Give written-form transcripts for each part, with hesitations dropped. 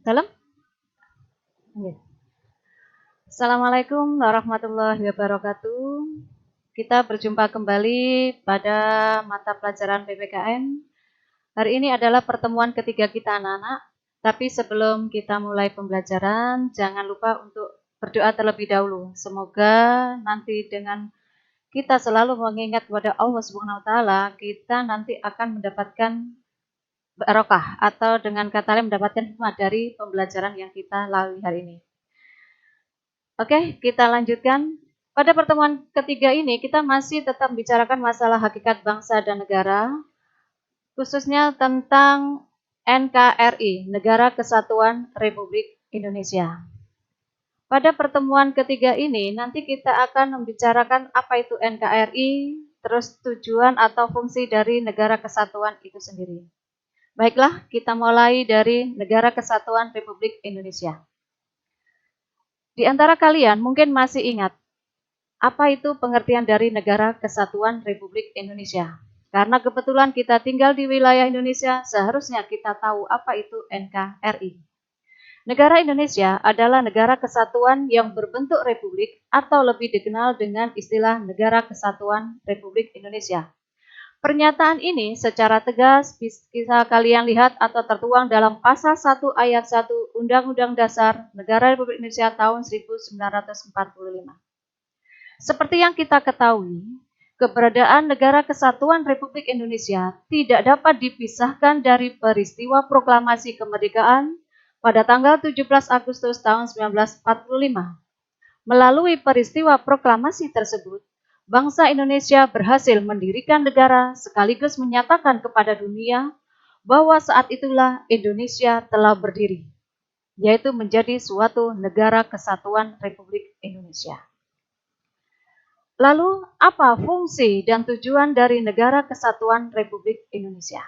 Dalam? Iya. Assalamualaikum warahmatullahi wabarakatuh. Kita berjumpa kembali pada mata pelajaran PPKN. Hari ini adalah pertemuan ketiga kita anak-anak. Tapi sebelum kita mulai pembelajaran, jangan lupa untuk berdoa terlebih dahulu. Semoga nanti dengan kita selalu mengingat kepada Allah Subhanahu wa taala, kita nanti akan mendapatkan barokah atau dengan kata lain mendapatkan hikmah dari pembelajaran yang kita lalui hari ini. Oke, kita lanjutkan. Pada pertemuan ketiga ini kita masih tetap bicarakan masalah hakikat bangsa dan negara, khususnya tentang NKRI, Negara Kesatuan Republik Indonesia. Pada pertemuan ketiga ini nanti kita akan membicarakan apa itu NKRI, terus tujuan atau fungsi dari Negara Kesatuan itu sendiri. Baiklah, kita mulai dari Negara Kesatuan Republik Indonesia. Di antara kalian mungkin masih ingat, apa itu pengertian dari Negara Kesatuan Republik Indonesia? Karena kebetulan kita tinggal di wilayah Indonesia, seharusnya kita tahu apa itu NKRI. Negara Indonesia adalah negara kesatuan yang berbentuk republik atau lebih dikenal dengan istilah Negara Kesatuan Republik Indonesia. Pernyataan ini secara tegas bisa kalian lihat atau tertuang dalam pasal 1 ayat 1 Undang-Undang Dasar Negara Republik Indonesia tahun 1945. Seperti yang kita ketahui, keberadaan Negara Kesatuan Republik Indonesia tidak dapat dipisahkan dari peristiwa proklamasi kemerdekaan pada tanggal 17 Agustus tahun 1945. Melalui peristiwa proklamasi tersebut, bangsa Indonesia berhasil mendirikan negara sekaligus menyatakan kepada dunia bahwa saat itulah Indonesia telah berdiri, yaitu menjadi suatu negara kesatuan Republik Indonesia. Lalu, apa fungsi dan tujuan dari Negara Kesatuan Republik Indonesia?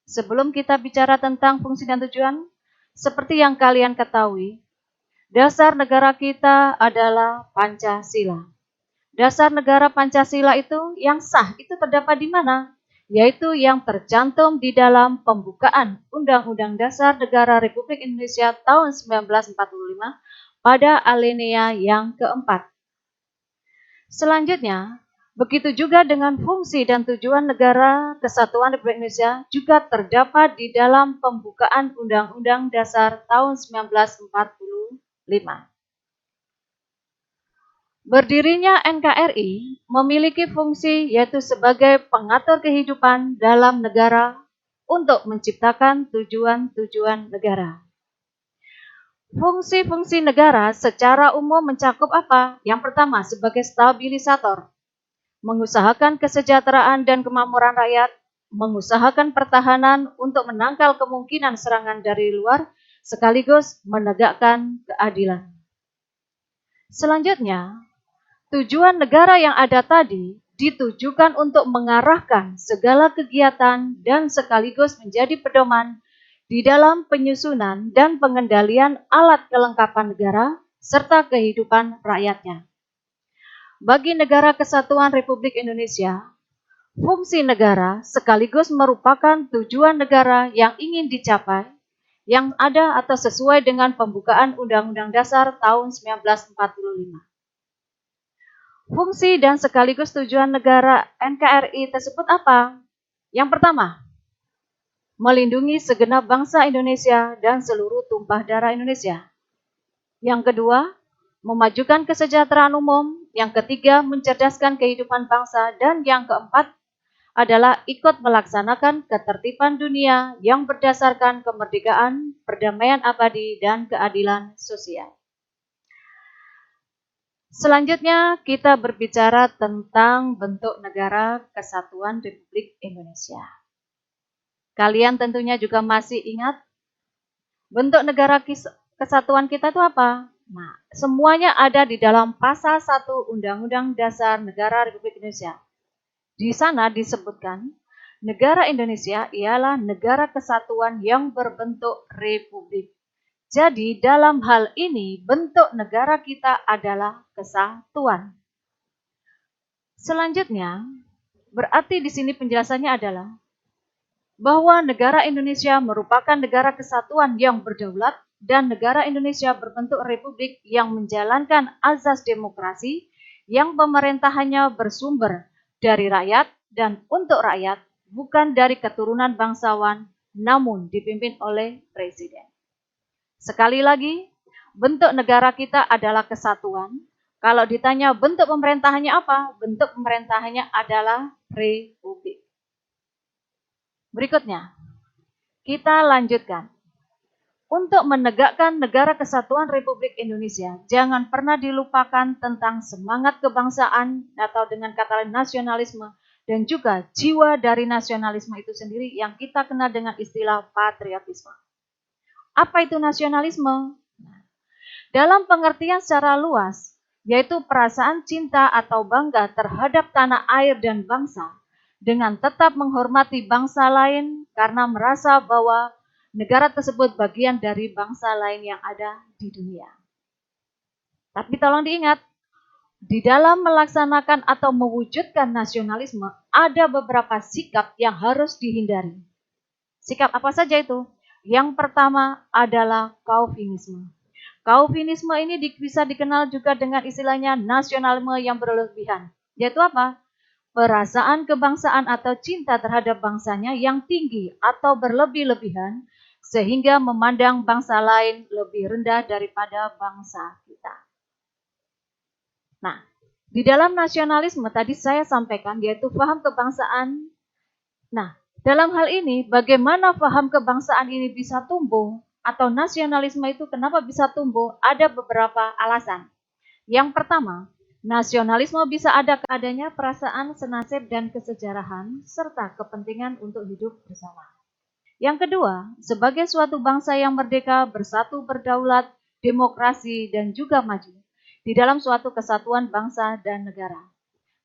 Sebelum kita bicara tentang fungsi dan tujuan, seperti yang kalian ketahui, dasar negara kita adalah Pancasila. Dasar negara Pancasila itu yang sah itu terdapat di mana? Yaitu yang tercantum di dalam pembukaan Undang-Undang Dasar Negara Republik Indonesia tahun 1945 pada alinea yang keempat. Selanjutnya, begitu juga dengan fungsi dan tujuan Negara Kesatuan Republik Indonesia juga terdapat di dalam pembukaan Undang-Undang Dasar tahun 1945. Berdirinya NKRI memiliki fungsi yaitu sebagai pengatur kehidupan dalam negara untuk menciptakan tujuan-tujuan negara. Fungsi-fungsi negara secara umum mencakup apa? Yang pertama, sebagai stabilisator, mengusahakan kesejahteraan dan kemakmuran rakyat, mengusahakan pertahanan untuk menangkal kemungkinan serangan dari luar, sekaligus menegakkan keadilan. Selanjutnya, tujuan negara yang ada tadi ditujukan untuk mengarahkan segala kegiatan dan sekaligus menjadi pedoman di dalam penyusunan dan pengendalian alat kelengkapan negara serta kehidupan rakyatnya. Bagi Negara Kesatuan Republik Indonesia, fungsi negara sekaligus merupakan tujuan negara yang ingin dicapai yang ada atau sesuai dengan pembukaan Undang-Undang Dasar tahun 1945. Fungsi dan sekaligus tujuan negara NKRI tersebut apa? Yang pertama, melindungi segenap bangsa Indonesia dan seluruh tumpah darah Indonesia. Yang kedua, memajukan kesejahteraan umum. Yang ketiga, mencerdaskan kehidupan bangsa. Dan yang keempat adalah ikut melaksanakan ketertiban dunia yang berdasarkan kemerdekaan, perdamaian abadi, dan keadilan sosial. Selanjutnya kita berbicara tentang bentuk Negara Kesatuan Republik Indonesia. Kalian tentunya juga masih ingat bentuk Negara Kesatuan kita itu apa? Nah, semuanya ada di dalam pasal 1 Undang-Undang Dasar Negara Republik Indonesia. Di sana disebutkan, negara Indonesia ialah negara kesatuan yang berbentuk republik. Jadi dalam hal ini bentuk negara kita adalah kesatuan. Selanjutnya, berarti di sini penjelasannya adalah bahwa negara Indonesia merupakan negara kesatuan yang berdaulat dan negara Indonesia berbentuk republik yang menjalankan azas demokrasi yang pemerintahannya bersumber dari rakyat dan untuk rakyat, bukan dari keturunan bangsawan, namun dipimpin oleh presiden. Sekali lagi, bentuk negara kita adalah kesatuan. Kalau ditanya bentuk pemerintahannya apa? Bentuk pemerintahannya adalah republik. Berikutnya, kita lanjutkan. Untuk menegakkan negara kesatuan Republik Indonesia, jangan pernah dilupakan tentang semangat kebangsaan atau dengan kata lain nasionalisme dan juga jiwa dari nasionalisme itu sendiri yang kita kenal dengan istilah patriotisme. Apa itu nasionalisme? Dalam pengertian secara luas, yaitu perasaan cinta atau bangga terhadap tanah air dan bangsa, dengan tetap menghormati bangsa lain karena merasa bahwa negara tersebut bagian dari bangsa lain yang ada di dunia. Tapi tolong diingat, di dalam melaksanakan atau mewujudkan nasionalisme, ada beberapa sikap yang harus dihindari. Sikap apa saja itu? Yang pertama adalah kaufinisme. Kaufinisme ini bisa dikenal juga dengan istilahnya nasionalisme yang berlebihan. Yaitu apa? Perasaan kebangsaan atau cinta terhadap bangsanya yang tinggi atau berlebih-lebihan sehingga memandang bangsa lain lebih rendah daripada bangsa kita. Nah, di dalam nasionalisme tadi saya sampaikan yaitu paham kebangsaan. Nah, dalam hal ini bagaimana paham kebangsaan ini bisa tumbuh atau nasionalisme itu kenapa bisa tumbuh? Ada beberapa alasan. Yang pertama, nasionalisme bisa ada adanya perasaan senasib dan kesejarahan serta kepentingan untuk hidup bersama. Yang kedua, sebagai suatu bangsa yang merdeka, bersatu, berdaulat, demokrasi, dan juga maju di dalam suatu kesatuan bangsa dan negara.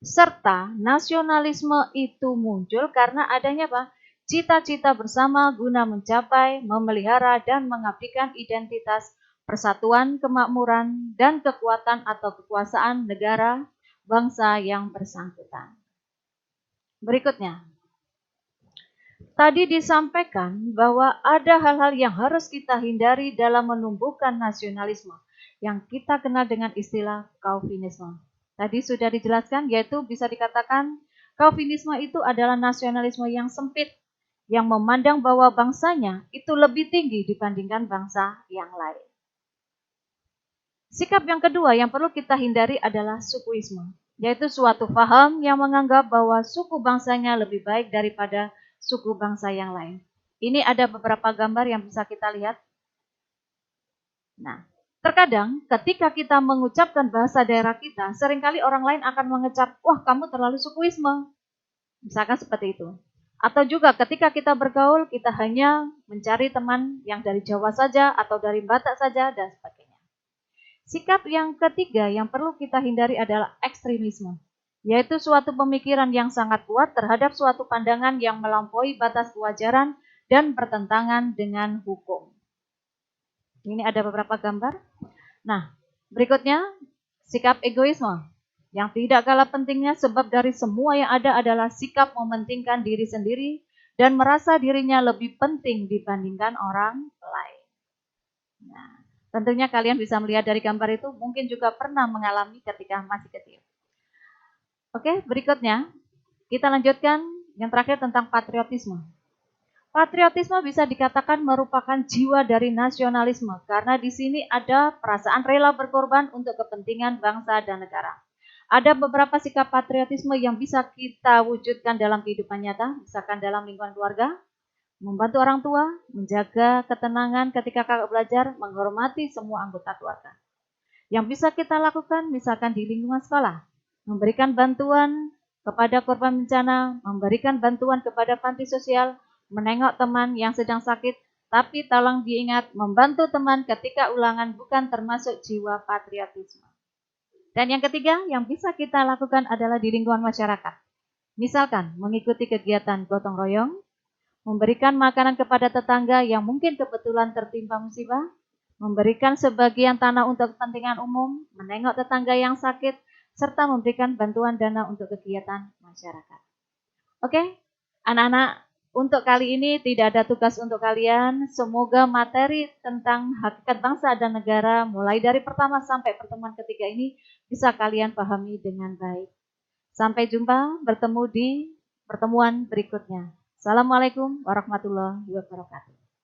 Serta nasionalisme itu muncul karena adanya apa? Cita-cita bersama guna mencapai, memelihara, dan mengabdikan identitas persatuan, kemakmuran, dan kekuatan atau kekuasaan negara bangsa yang bersangkutan. Berikutnya, tadi disampaikan bahwa ada hal-hal yang harus kita hindari dalam menumbuhkan nasionalisme yang kita kenal dengan istilah kaufinisme. Tadi sudah dijelaskan yaitu bisa dikatakan kaufinisme itu adalah nasionalisme yang sempit yang memandang bahwa bangsanya itu lebih tinggi dibandingkan bangsa yang lain. Sikap yang kedua yang perlu kita hindari adalah sukuisme, yaitu suatu paham yang menganggap bahwa suku bangsanya lebih baik daripada suku bangsa yang lain. Ini ada beberapa gambar yang bisa kita lihat. Nah, terkadang ketika kita mengucapkan bahasa daerah kita, seringkali orang lain akan mengecap, wah kamu terlalu sukuisme. Misalkan seperti itu. Atau juga ketika kita bergaul, kita hanya mencari teman yang dari Jawa saja atau dari Batak saja dan sebagainya. Sikap yang ketiga yang perlu kita hindari adalah ekstremisme, yaitu suatu pemikiran yang sangat kuat terhadap suatu pandangan yang melampaui batas kewajaran dan bertentangan dengan hukum. Ini ada beberapa gambar. Nah, berikutnya sikap egoisme yang tidak kalah pentingnya sebab dari semua yang ada adalah sikap mementingkan diri sendiri dan merasa dirinya lebih penting dibandingkan orang lain. Nah, tentunya kalian bisa melihat dari gambar itu mungkin juga pernah mengalami ketika masih kecil. Oke, berikutnya kita lanjutkan yang terakhir tentang patriotisme. Patriotisme bisa dikatakan merupakan jiwa dari nasionalisme karena di sini ada perasaan rela berkorban untuk kepentingan bangsa dan negara. Ada beberapa sikap patriotisme yang bisa kita wujudkan dalam kehidupan nyata, misalkan dalam lingkungan keluarga, membantu orang tua, menjaga ketenangan ketika kakak belajar, menghormati semua anggota keluarga. Yang bisa kita lakukan misalkan di lingkungan sekolah, memberikan bantuan kepada korban bencana, memberikan bantuan kepada panti sosial, menengok teman yang sedang sakit, tapi tolong diingat membantu teman ketika ulangan bukan termasuk jiwa patriotisme. Dan yang ketiga yang bisa kita lakukan adalah di lingkungan masyarakat. Misalkan mengikuti kegiatan gotong royong, memberikan makanan kepada tetangga yang mungkin kebetulan tertimpa musibah, memberikan sebagian tanah untuk kepentingan umum, menengok tetangga yang sakit, serta memberikan bantuan dana untuk kegiatan masyarakat. Oke, anak-anak, Untuk kali ini tidak ada tugas untuk kalian. Semoga materi tentang hakikat bangsa dan negara mulai dari pertama sampai pertemuan ketiga ini bisa kalian pahami dengan baik. Sampai jumpa, bertemu di pertemuan berikutnya. Assalamualaikum warahmatullahi wabarakatuh.